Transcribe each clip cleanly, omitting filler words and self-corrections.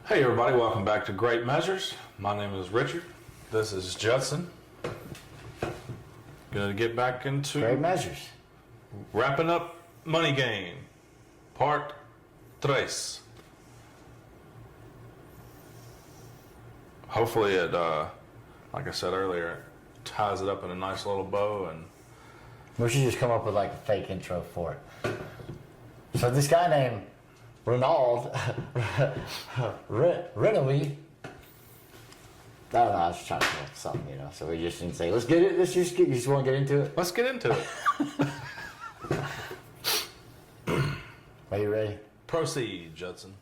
Hey everybody, welcome back to Great Measures. My name is Richard. This is Judson. Gonna get back into Great Measures. Wrapping up Money Game, Part 3. Hopefully it, like I said earlier, ties it up in a nice little bow. And We should just come up with like a fake intro for it. So this guy named Ronald Renally. I don't know, I was just trying to come up with something, so we just didn't say, you just want to get into it? let's get into it. Are you ready? Proceed, Judson.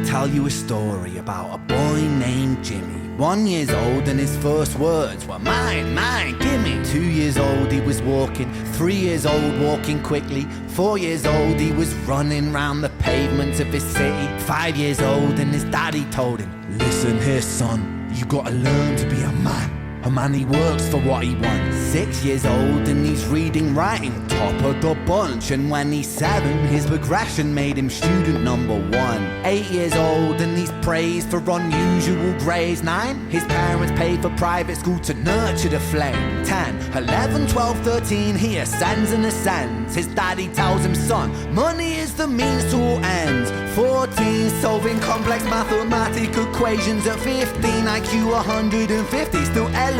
Tell you a story about a boy named Jimmy. 1 year old and his first words were mine, gimme. 2 years old he was walking, 3 years old walking quickly. 4 years old he was running round the pavements of his city. 5 years old and his daddy told him, listen here son, you gotta learn to be a man. A man, he works for what he wants. 6 years old and he's reading, writing, top of the bunch. And when he's 7, his progression made him student number 1. 8 years old and he's praised for unusual grades. 9, his parents paid for private school to nurture the flame. 10, 11, 12, 13, he ascends and ascends. His daddy tells him, son, money is the means to all ends. 14, solving complex mathematical equations. At 15, IQ 150, still elevating.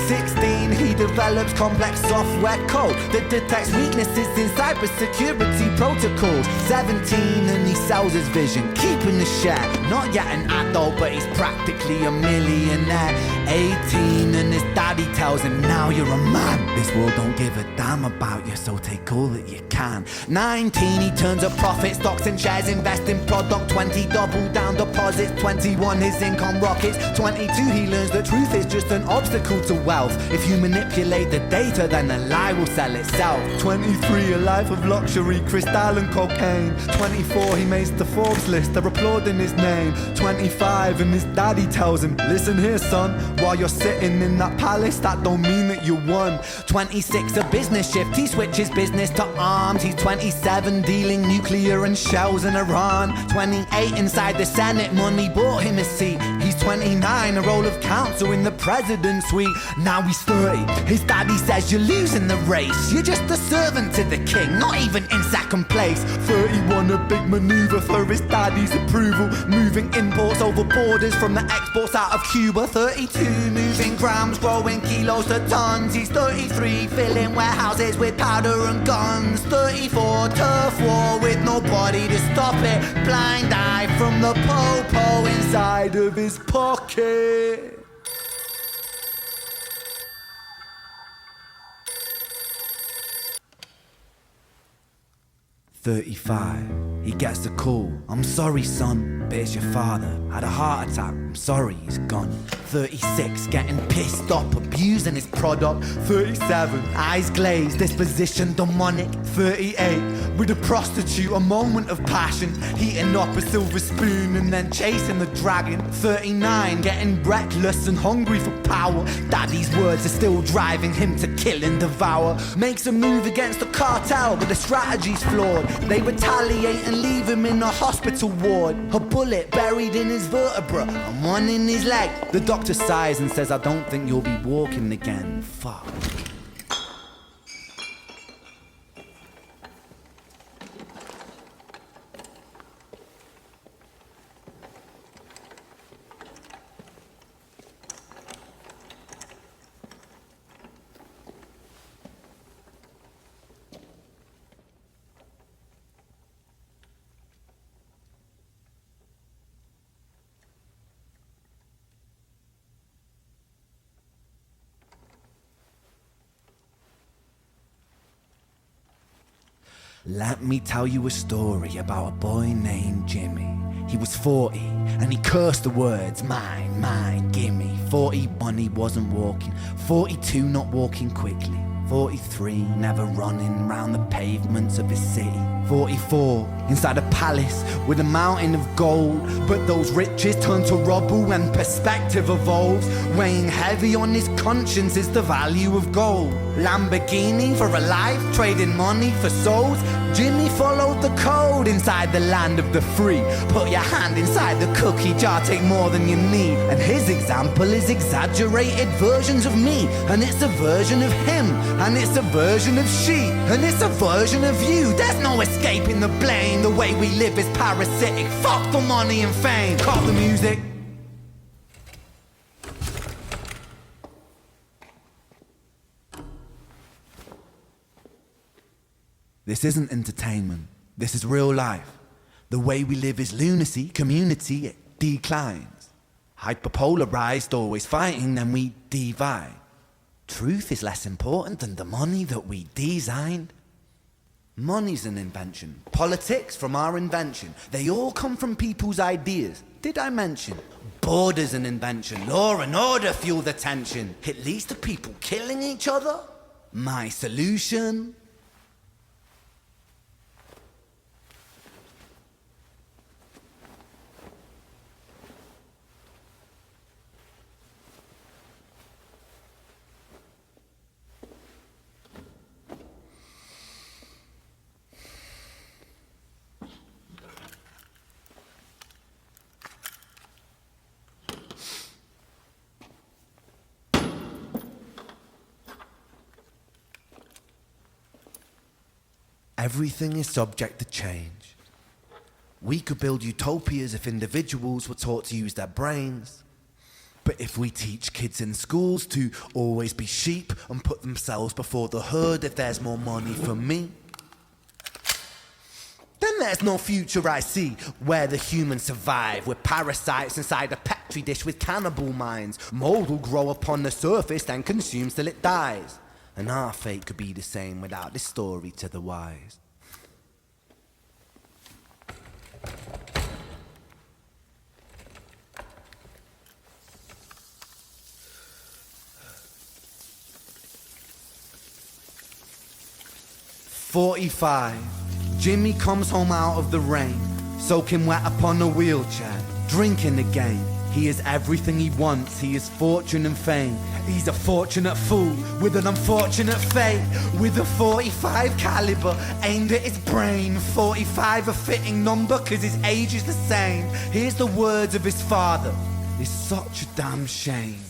16, he develops complex software code that detects weaknesses in cybersecurity protocols. 17, and he sells his vision, keeping the share. Not yet an adult, but he's practically a millionaire. 18, and his daddy tells him, now you're a man. This world don't give a damn about you, so take all that you can. 19, he turns a profit, stocks and shares, invest in product. 20, double down deposits. 21, his income rockets. 22, he learns the truth is just an obstacle to wealth. If you manipulate the data, then the lie will sell itself. 23, a life of luxury, crystal and cocaine. 24, he makes the Forbes list, they're applauding his name. 25, and his daddy tells him, listen here son, while you're sitting in that palace, that don't mean that you won. 26 a business shift, he switches business to arms. He's 27 dealing nuclear and shells in Iran. 28 inside the Senate, money bought him a seat. He's 29, a role of counsel in the president's suite. Now he's 30, his daddy says you're losing the race. You're just a servant to the king, not even in second place. 31, a big maneuver for his daddy's approval. Moving imports over borders from the exports out of Cuba. 32, moving grams, growing kilos to tons. He's 33, filling warehouses with powder and guns. 34, turf war with nobody to stop it. Blind eye from the po-po inside of his pocket. 35, he gets a call. I'm sorry, son, but it's your father. Had a heart attack, I'm sorry, he's gone. 36, getting pissed off, abusing his product. 37, eyes glazed, disposition demonic. 38, with a prostitute, a moment of passion. Heating up a silver spoon and then chasing the dragon. 39, getting reckless and hungry for power. Daddy's words are still driving him to kill and devour. Makes a move against the cartel, but the strategy's flawed. They retaliate and leave him in a hospital ward. A bullet buried in his vertebra and one in his leg. The doctor sighs and says, I don't think you'll be walking again. Fuck. Let me tell you a story about a boy named Jimmy. He was 40 and he cursed the words, mine, mine, gimme. 41 he wasn't walking, 42 not walking quickly, 43 never running round the pavements of his city, 44 inside a palace with a mountain of gold. But those riches turn to rubble when perspective evolves. Weighing heavy on his conscience is the value of gold. Lamborghini for a life, trading money for souls. Jimmy followed the code inside the land of the free. Put your hand inside the cookie jar, take more than you need. And his example is exaggerated versions of me. And it's a version of him, and it's a version of she, and it's a version of you. There's no escaping the blame. The way we live is parasitic. Fuck the money and fame. Call the music. This isn't entertainment, this is real life. The way we live is lunacy, community, it declines. Hyperpolarized, always fighting, then we divide. Truth is less important than the money that we designed. Money's an invention, politics from our invention. They all come from people's ideas. Did I mention? Border's an invention, law and order fuel the tension. It leads to people killing each other. My solution? Everything is subject to change. We could build utopias if individuals were taught to use their brains. But if we teach kids in schools to always be sheep and put themselves before the herd if there's more money for me, then there's no future I see where the humans survive. We're parasites inside a petri dish with cannibal minds. Mold will grow upon the surface then consumes till it dies. And our fate could be the same without this story to the wise. "45. Jimmy comes home out of the rain, soaking wet upon a wheelchair, drinking again. He is everything he wants, he is fortune and fame. He's a fortunate fool with an unfortunate fate. With a 45 caliber aimed at his brain. 45 a fitting number cause his age is the same. Here's the words of his father, it's such a damn shame.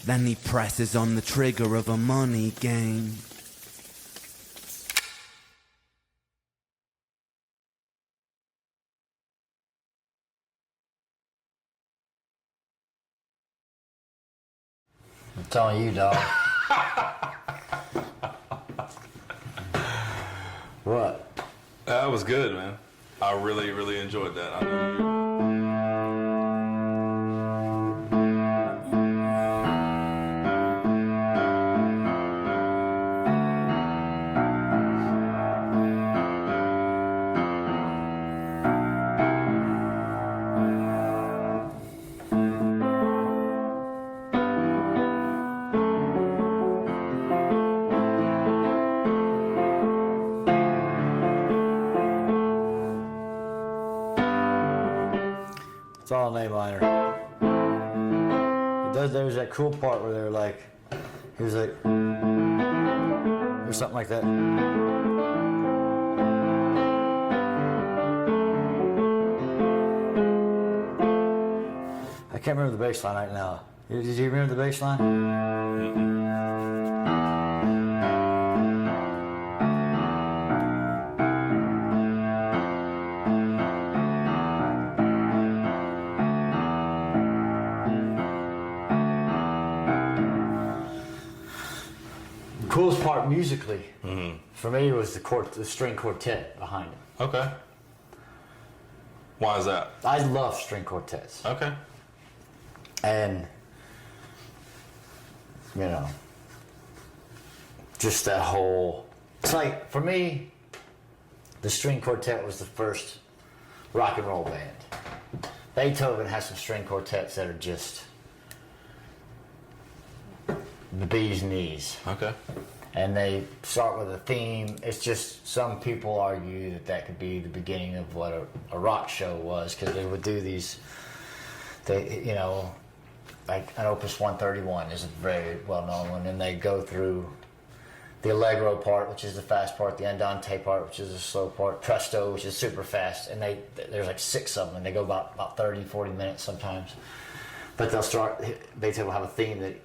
Then he presses on the trigger of a money game. I'm telling you, dog. What? That was good, man. I really, really enjoyed that. I know you. It's all in A minor. It does. There's that cool part where they're like, he was like, or something like that. I can't remember the bass line right now. Did you remember the bass line? Coolest part musically for me was the string quartet behind it. Okay. Why is that? I love string quartets. Okay. And, you know, just that whole, it's like, for me, the string quartet was the first rock and roll band. Beethoven has some string quartets that are just the bee's knees. Okay. And they start with a theme. It's just, some people argue that that could be the beginning of what a rock show was, because they would do these, you know, like an Opus 131 is a very well-known one, and they go through the Allegro part, which is the fast part, the Andante part, which is the slow part, Presto, which is super fast, and there's like 6 of them, and they go about 30, 40 minutes sometimes. But they'll start, Beethoven will have a theme that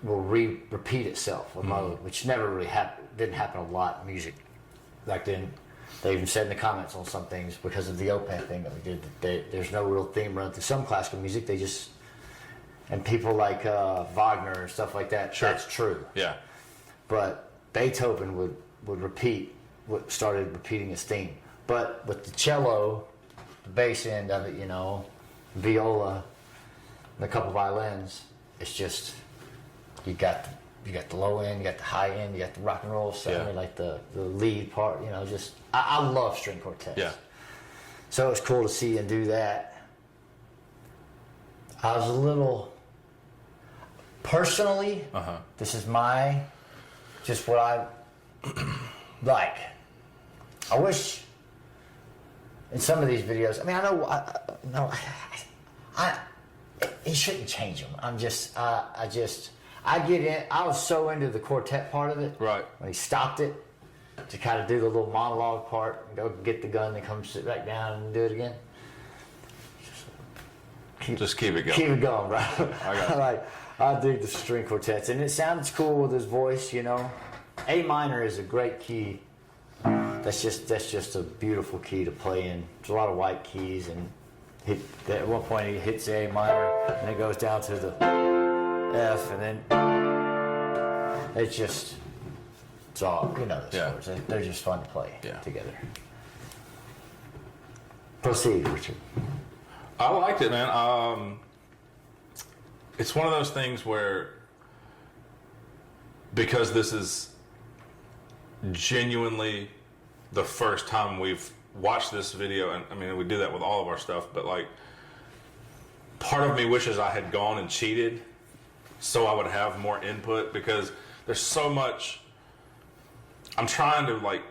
will repeat itself with mode, which never really didn't happen a lot in music back then. They even said in the comments on some things, because of the OPEC thing that we did, that there's no real theme run through some classical music. They just, and people like Wagner and stuff like that, Sure. That's true. Yeah. But Beethoven started repeating his theme. But with the cello, the bass end of it, you know, viola, and a couple violins, it's just, you got the low end, you got the high end, you got the rock and roll stuff, Yeah. like the lead part, you know, just, I love string quartets. Yeah. So it's cool to see and do that. I was a little, personally, this is just what I like. I wish in some of these videos, I mean, I know, he shouldn't change them. I get in, I was so into the quartet part of it. Right. When he stopped it to kind of do the little monologue part, and go get the gun, and come sit back down and do it again. Just keep it going. Keep it going, bro. I got you. I dig the string quartets, and it sounds cool with his voice, you know. A minor is a great key. That's just a beautiful key to play in. There's a lot of white keys, and at one point he hits the A minor, and it goes down to the F, and then it's all, you know, the scores. They're just fun to play together. Proceed, Richard. I liked it, man. It's one of those things where, because this is genuinely the first time we've watched this video, and I mean, we do that with all of our stuff, but like, part of me wishes I had gone and cheated so I would have more input, because there's so much. I'm trying to like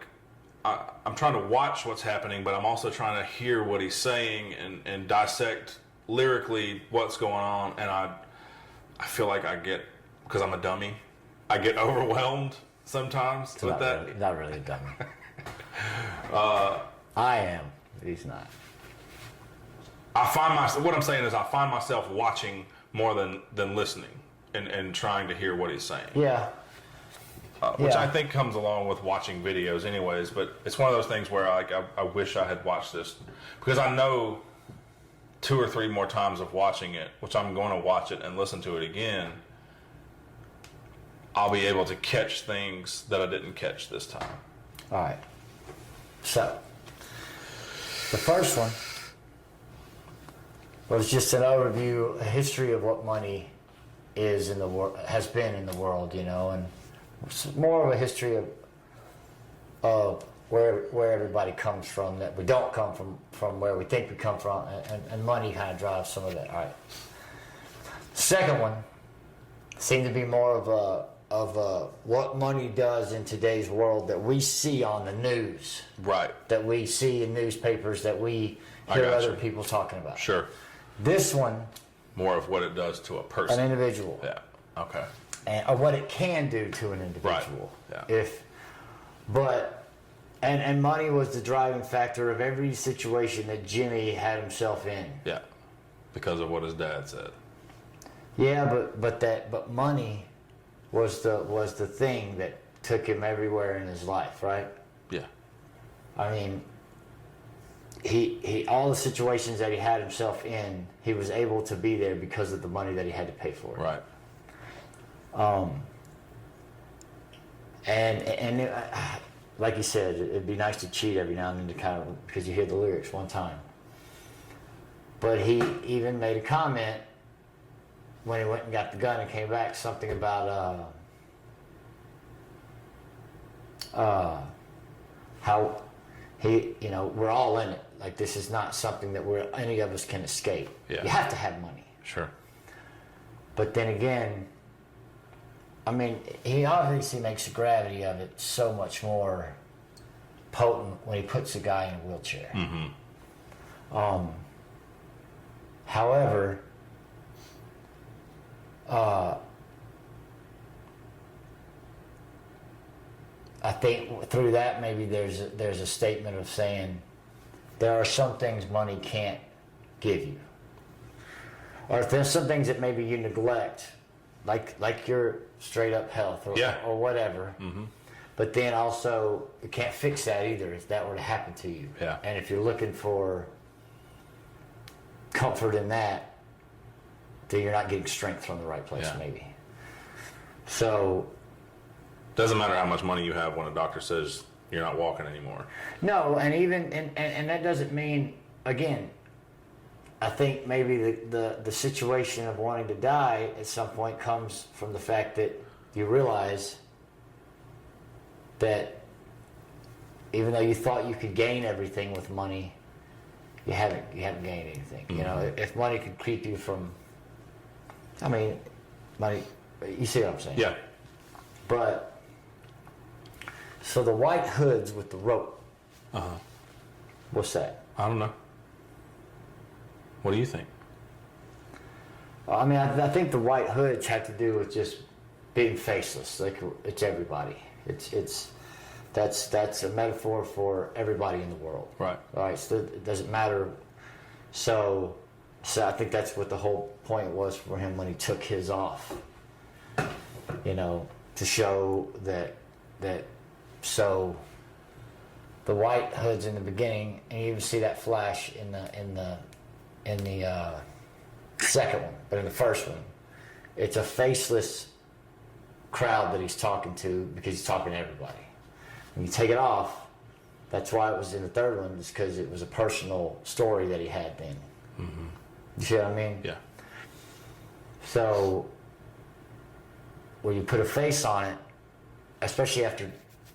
I'm trying to watch what's happening, but I'm also trying to hear what he's saying and dissect lyrically what's going on. And I feel like because I'm a dummy, I get overwhelmed sometimes with that. Really, not really a dummy. I am. He's not. What I'm saying is I find myself watching more than listening and trying to hear what he's saying. Yeah. Which I think comes along with watching videos anyways, but it's one of those things where I wish I had watched this, because I know 2 or 3 more times of watching it, which I'm going to watch it and listen to it again, I'll be able to catch things that I didn't catch this time. All right. So, the first one was just an overview, a history of what money is in the world, has been in the world, and it's more of a history of where everybody comes from, that we don't come from where we think we come from, and money kind of drives some of that. All right. Second one seemed to be more of what money does in today's world that we see on the news. Right. That we see in newspapers, that we hear other people talking about. Sure. This one, more of what it does to a person. an individual. Yeah. Okay. Or what it can do to an individual. Right. Yeah. And money was the driving factor of every situation that Jimmy had himself in. Yeah. Because of what his dad said. Yeah, but money was the thing that took him everywhere in his life, right? Yeah. I mean, he all the situations that he had himself in, he was able to be there because of the money that he had to pay for it. Right. And like you said, it'd be nice to cheat every now and then, to kind of, because you hear the lyrics one time. But he even made a comment when he went and got the gun and came back, something about how he, we're all in it. Like, this is not something that any of us can escape. Yeah. You have to have money. Sure. But then again, I mean, he obviously makes the gravity of it so much more potent when he puts a guy in a wheelchair. Mm-hmm. However, I think through that maybe there's a statement of saying there are some things money can't give you, or if there's some things that maybe you neglect, like your straight up health or whatever. Mm-hmm. But then also, you can't fix that either if that were to happen to you. Yeah. And if you're looking for comfort in that, then you're not getting strength from the right place, maybe. So, doesn't matter how much money you have when a doctor says you're not walking anymore. no, and even and that doesn't mean, again, I think maybe the situation of wanting to die at some point comes from the fact that you realize that even though you thought you could gain everything with money, you haven't gained anything. Mm-hmm. If money could keep you from, I mean, money, you see what I'm saying? Yeah. But so the white hoods with the rope. What's that? I don't know. What do you think? I mean, I think the white hoods have to do with just being faceless. Like, it's everybody. That's a metaphor for everybody in the world. Right. All right. So it doesn't matter. So I think that's what the whole point was for him when he took his off. To show that. So the white hoods in the beginning, and you even see that flash in the second one, but in the first one, it's a faceless crowd that he's talking to, because he's talking to everybody. When you take it off, that's why it was in the third one, is because it was a personal story that he had then. Mm-hmm. You see what I mean? Yeah. So when you put a face on it, especially after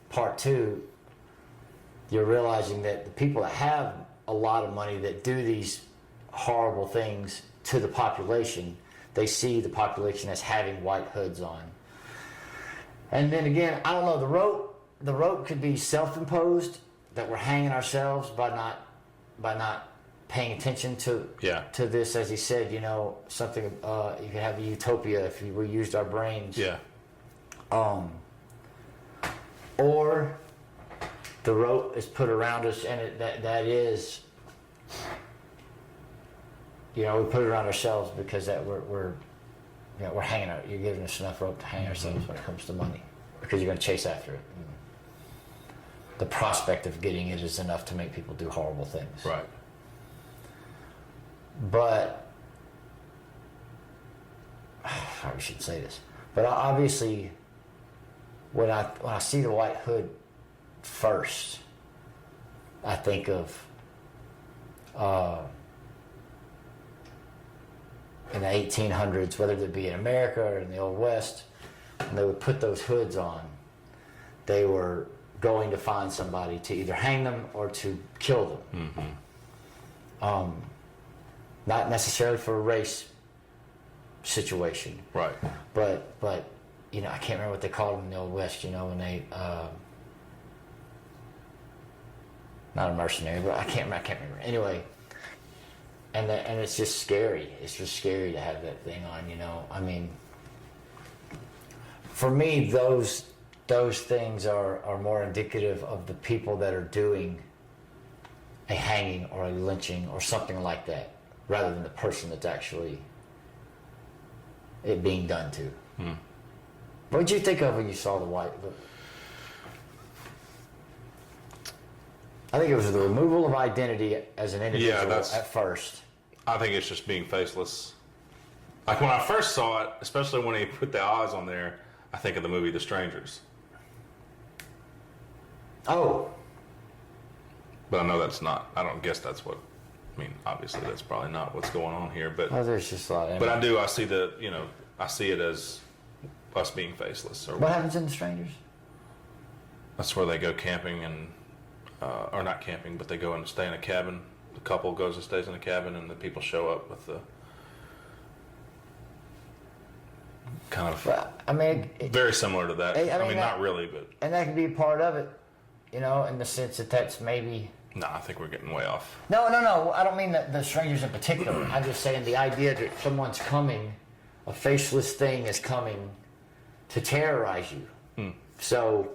part 2, you're realizing that the people that have a lot of money that do these horrible things to the population, they see the population as having white hoods on. And then again, I don't know, the rope could be self-imposed, that we're hanging ourselves by not paying attention to this, as he said, you know, something you could have a utopia if we used our brains. Yeah. Or the rope is put around us, and that is, you know, we put it around ourselves because that we're hanging out. You're giving us enough rope to hang ourselves when it comes to money, because you're going to chase after it. And the prospect of getting it is enough to make people do horrible things. Right. But I probably shouldn't say this, but obviously, when I see the white hood first, I think of in the 1800s, whether it be in America or in the Old West, when they would put those hoods on, they were going to find somebody to either hang them or to kill them. Mm-hmm. Not necessarily for a race situation. Right. But you know, I can't remember what they called them in the Old West, you know, when they not a mercenary, but I can't remember. Anyway, and it's just scary. It's just scary to have that thing on, you know. I mean, for me, those things are more indicative of the people that are doing a hanging or a lynching or something like that, rather than the person that's actually it being done to. What did you think of when you saw the white? I think it was the removal of identity as an individual at first. I think it's just being faceless. Like when I first saw it, especially when he put the eyes on there, I think of the movie The Strangers. Oh. But I know that's not, I don't guess that's what, I mean, obviously that's probably not what's going on here, but There's just a lot. but I see I see it as us being faceless. Or what happens in The Strangers? That's where they go camping and, or not camping, but they go and stay in a cabin. The couple goes and stays in a cabin, and the people show up with the kind of. Well, I mean, very similar to that. I mean, not really, but. And that can be a part of it, you know, in the sense that that's maybe. No, I think we're getting way off. No. I don't mean the Strangers in particular. I'm just saying the idea that someone's coming, a faceless thing is coming to terrorize you. So,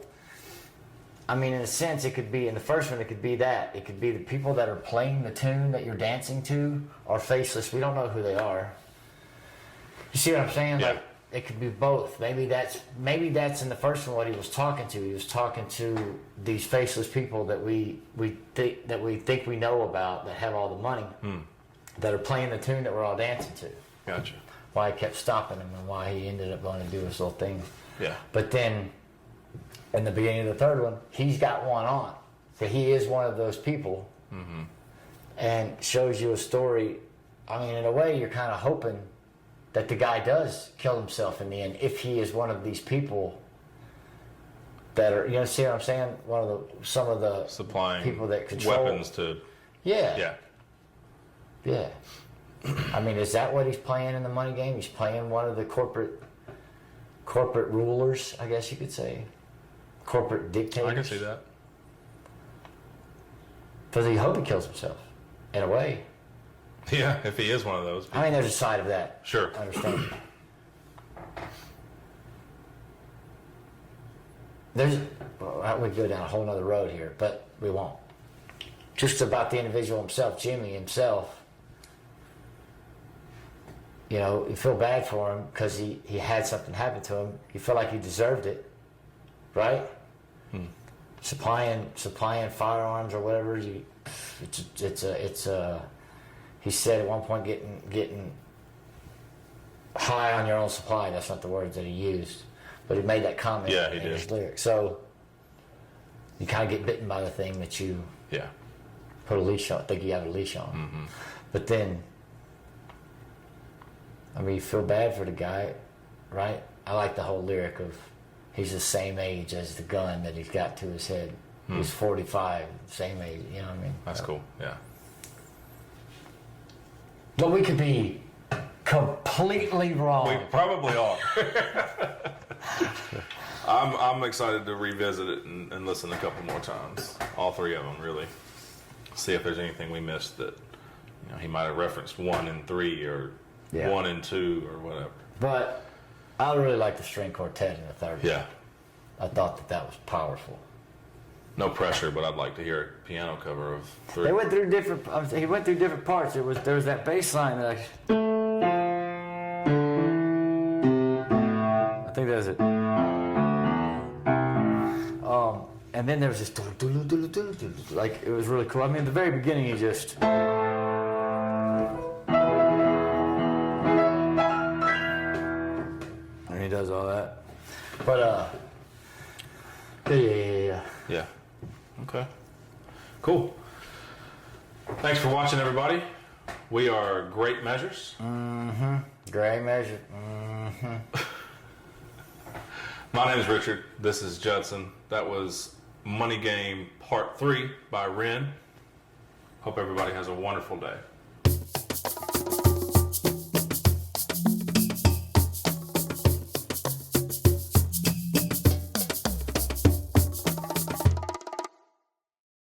I mean, in a sense, it could be, in the first one, it could be that. It could be the people that are playing the tune that you're dancing to are faceless. We don't know who they are. You see what I'm saying? Yeah. Like, it could be both. Maybe that's in the first one what he was talking to. He was talking to these faceless people that we think we know about, that have all the money, that are playing the tune that we're all dancing to. Gotcha. Why he kept stopping him and why he ended up going to do his little thing. Yeah. But then, in the beginning of the third one, he's got one on. So he is one of those people, and shows you a story. I mean, in a way, you're kind of hoping that the guy does kill himself in the end, if he is one of these people that are, you know, see what I'm saying? Some of the supplying people that control weapons to. Yeah. I mean, is that what he's playing in the money game? He's playing one of the corporate rulers, I guess you could say. Corporate dictators. I can see that. Does he hope he kills himself? In a way. Yeah, if he is one of those people. I mean, there's a side of that. Sure. I understand. We go down a whole nother road here, but we won't. Just about the individual himself, Jimmy himself. You know, you feel bad for him because he had something happen to him. You feel like he deserved it, right? Supplying firearms or whatever. He said at one point, getting high on your own supply. That's not the words that he used, but he made that comment in his lyrics. So you kind of get bitten by the thing that you put a leash on. Think you have a leash on, but then. I mean, you feel bad for the guy, right? I like the whole lyric of he's the same age as the gun that he's got to his head. He's 45, same age, you know what I mean? That's cool, yeah. But we could be completely wrong. We probably are. I'm excited to revisit it and listen a couple more times. All three of them, really. See if there's anything we missed that he might have referenced 1 and 3 or 1 and 2 or whatever. But I really like the string quartet in the third. Yeah. I thought that was powerful. No pressure, but I'd like to hear a piano cover of 3. They went through different. He went through different parts. There was that bass line that I think that was it. And then there was this like, it was really cool. I mean, at the very beginning, he just. And he does all that. But Yeah. Okay. Cool. Thanks for watching, everybody. We are Great Measures. Gray measure. My name is Richard. This is Judson. That was Money Game Part 3 by Ren. Hope everybody has a wonderful day.